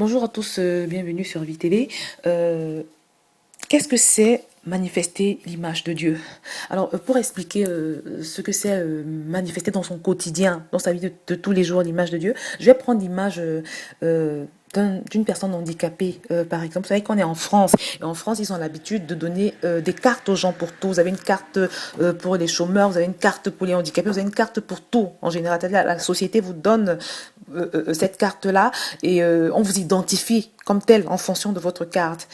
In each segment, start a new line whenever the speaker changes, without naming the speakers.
Bonjour à tous, bienvenue sur Vie TV. Qu'est-ce que c'est manifester l'image de Dieu? Alors, pour expliquer ce que c'est manifester dans son quotidien, dans sa vie de tous les jours, l'image de Dieu, je vais prendre l'image d'une personne handicapée, par exemple. Vous savez qu'on est en France, et en France, ils ont l'habitude de donner des cartes aux gens pour tout. Vous avez une carte pour les chômeurs, vous avez une carte pour les handicapés, vous avez une carte pour tout, en général. La société vous donne cette carte-là et on vous identifie comme tel en fonction de votre carte.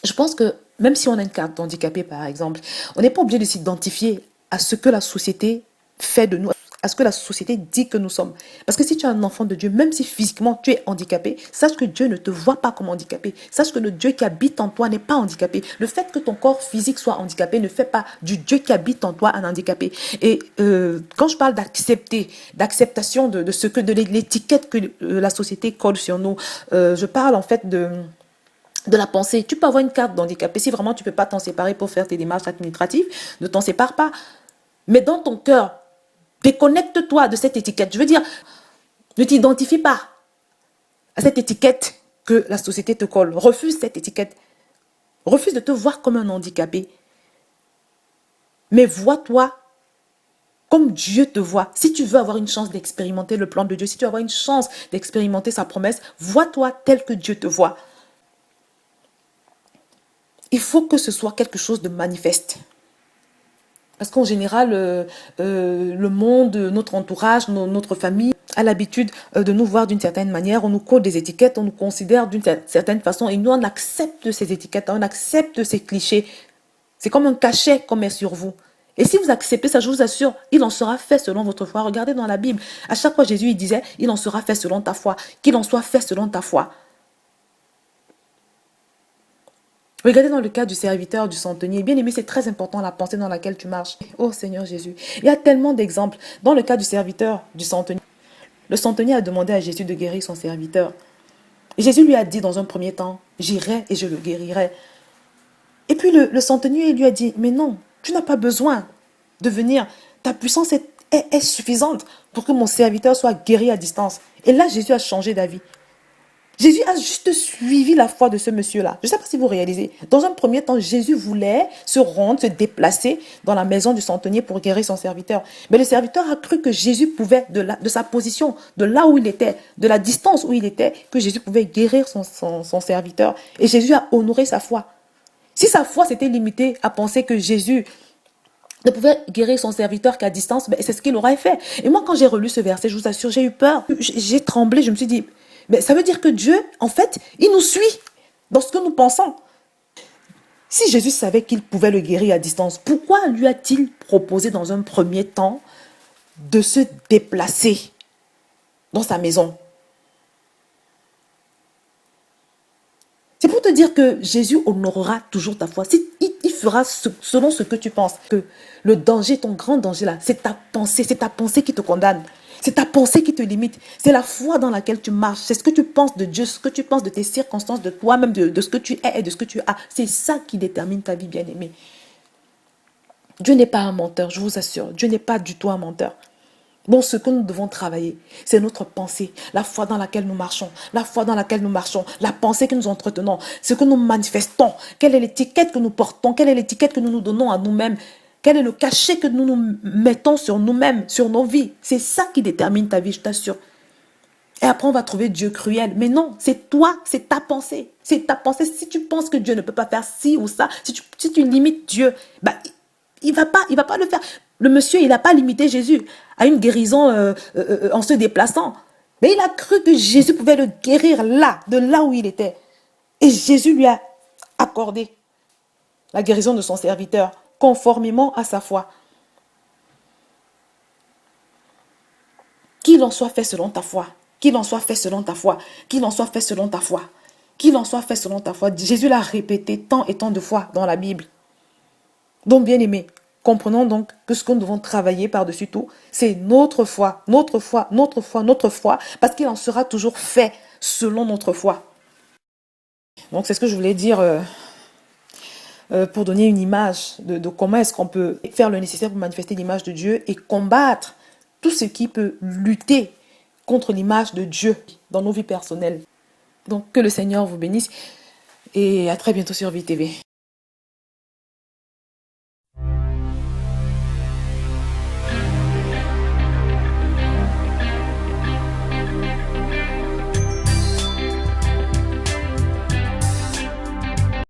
Je pense que même si on a une carte d'handicapé, par exemple, on n'est pas obligé de s'identifier à ce que la société fait de nous, à ce que la société dit que nous sommes. Parce que si tu es un enfant de Dieu, même si physiquement tu es handicapé, sache que Dieu ne te voit pas comme handicapé. Sache que le Dieu qui habite en toi n'est pas handicapé. Le fait que ton corps physique soit handicapé ne fait pas du Dieu qui habite en toi un handicapé. Et quand je parle d'acceptation de ce que de l'étiquette que la société colle sur nous, je parle en fait de la pensée. Tu peux avoir une carte d'handicapé. Si vraiment tu ne peux pas t'en séparer pour faire tes démarches administratives, ne t'en sépare pas. Mais dans ton cœur, déconnecte-toi de cette étiquette. Je veux dire, ne t'identifie pas à cette étiquette que la société te colle. Refuse cette étiquette. Refuse de te voir comme un handicapé. Mais vois-toi comme Dieu te voit. Si tu veux avoir une chance d'expérimenter le plan de Dieu, si tu veux avoir une chance d'expérimenter sa promesse, vois-toi tel que Dieu te voit. Il faut que ce soit quelque chose de manifeste. Parce qu'en général, le monde, notre entourage, notre famille a l'habitude de nous voir d'une certaine manière. On nous colle des étiquettes, on nous considère d'une certaine façon. Et nous, on accepte ces étiquettes, on accepte ces clichés. C'est comme un cachet qu'on met sur vous. Et si vous acceptez ça, je vous assure, il en sera fait selon votre foi. Regardez dans la Bible. À chaque fois, Jésus il disait, il en sera fait selon ta foi. Qu'il en soit fait selon ta foi. Regardez dans le cas du serviteur, du centenier. Bien aimé, c'est très important la pensée dans laquelle tu marches. Oh Seigneur Jésus. Il y a tellement d'exemples. Dans le cas du serviteur, du centenier, le centenier a demandé à Jésus de guérir son serviteur. Et Jésus lui a dit dans un premier temps, j'irai et je le guérirai. Et puis le centenier lui a dit, mais non, tu n'as pas besoin de venir. Ta puissance est suffisante pour que mon serviteur soit guéri à distance. Et là, Jésus a changé d'avis. Jésus a juste suivi la foi de ce monsieur-là. Je ne sais pas si vous réalisez. Dans un premier temps, Jésus voulait se rendre, se déplacer dans la maison du centenier pour guérir son serviteur. Mais le serviteur a cru que Jésus pouvait, de sa position, de là où il était, de la distance où il était, que Jésus pouvait guérir son serviteur. Et Jésus a honoré sa foi. Si sa foi s'était limitée à penser que Jésus ne pouvait guérir son serviteur qu'à distance, c'est ce qu'il aurait fait. Et moi, quand j'ai relu ce verset, je vous assure, j'ai eu peur. J'ai tremblé, je me suis dit... Mais ça veut dire que Dieu, en fait, il nous suit dans ce que nous pensons. Si Jésus savait qu'il pouvait le guérir à distance, pourquoi lui a-t-il proposé dans un premier temps de se déplacer dans sa maison? C'est pour te dire que Jésus honorera toujours ta foi. Il fera selon ce que tu penses. Que le danger, ton grand danger là, c'est ta pensée qui te condamne. C'est ta pensée qui te limite. C'est la foi dans laquelle tu marches. C'est ce que tu penses de Dieu, ce que tu penses de tes circonstances, de toi-même, de ce que tu es et de ce que tu as. C'est ça qui détermine ta vie, bien-aimée. Dieu n'est pas un menteur, je vous assure. Dieu n'est pas du tout un menteur. Bon, ce que nous devons travailler, c'est notre pensée, la foi dans laquelle nous marchons, la foi dans laquelle nous marchons, la pensée que nous entretenons, ce que nous manifestons, quelle est l'étiquette que nous portons, quelle est l'étiquette que nous nous donnons à nous-mêmes, quel est le cachet que nous nous mettons sur nous-mêmes, sur nos vies. C'est ça qui détermine ta vie, je t'assure. Et après, on va trouver Dieu cruel. Mais non, c'est toi, c'est ta pensée. C'est ta pensée. Si tu penses que Dieu ne peut pas faire ci ou ça, si tu limites Dieu, il va pas le faire. Le monsieur, il n'a pas limité Jésus à une guérison en se déplaçant. Mais il a cru que Jésus pouvait le guérir là, de là où il était. Et Jésus lui a accordé la guérison de son serviteur, conformément à sa foi. Qu'il en soit fait selon ta foi. Qu'il en soit fait selon ta foi. Qu'il en soit fait selon ta foi. Qu'il en soit fait selon ta foi. Jésus l'a répété tant et tant de fois dans la Bible. Donc, bien aimé, comprenons donc que ce que nous devons travailler par-dessus tout, c'est notre foi, notre foi, notre foi, notre foi, parce qu'il en sera toujours fait selon notre foi. Donc, c'est ce que je voulais dire pour donner une image de comment est-ce qu'on peut faire le nécessaire pour manifester l'image de Dieu et combattre tout ce qui peut lutter contre l'image de Dieu dans nos vies personnelles. Donc, que le Seigneur vous bénisse et à très bientôt sur VTV.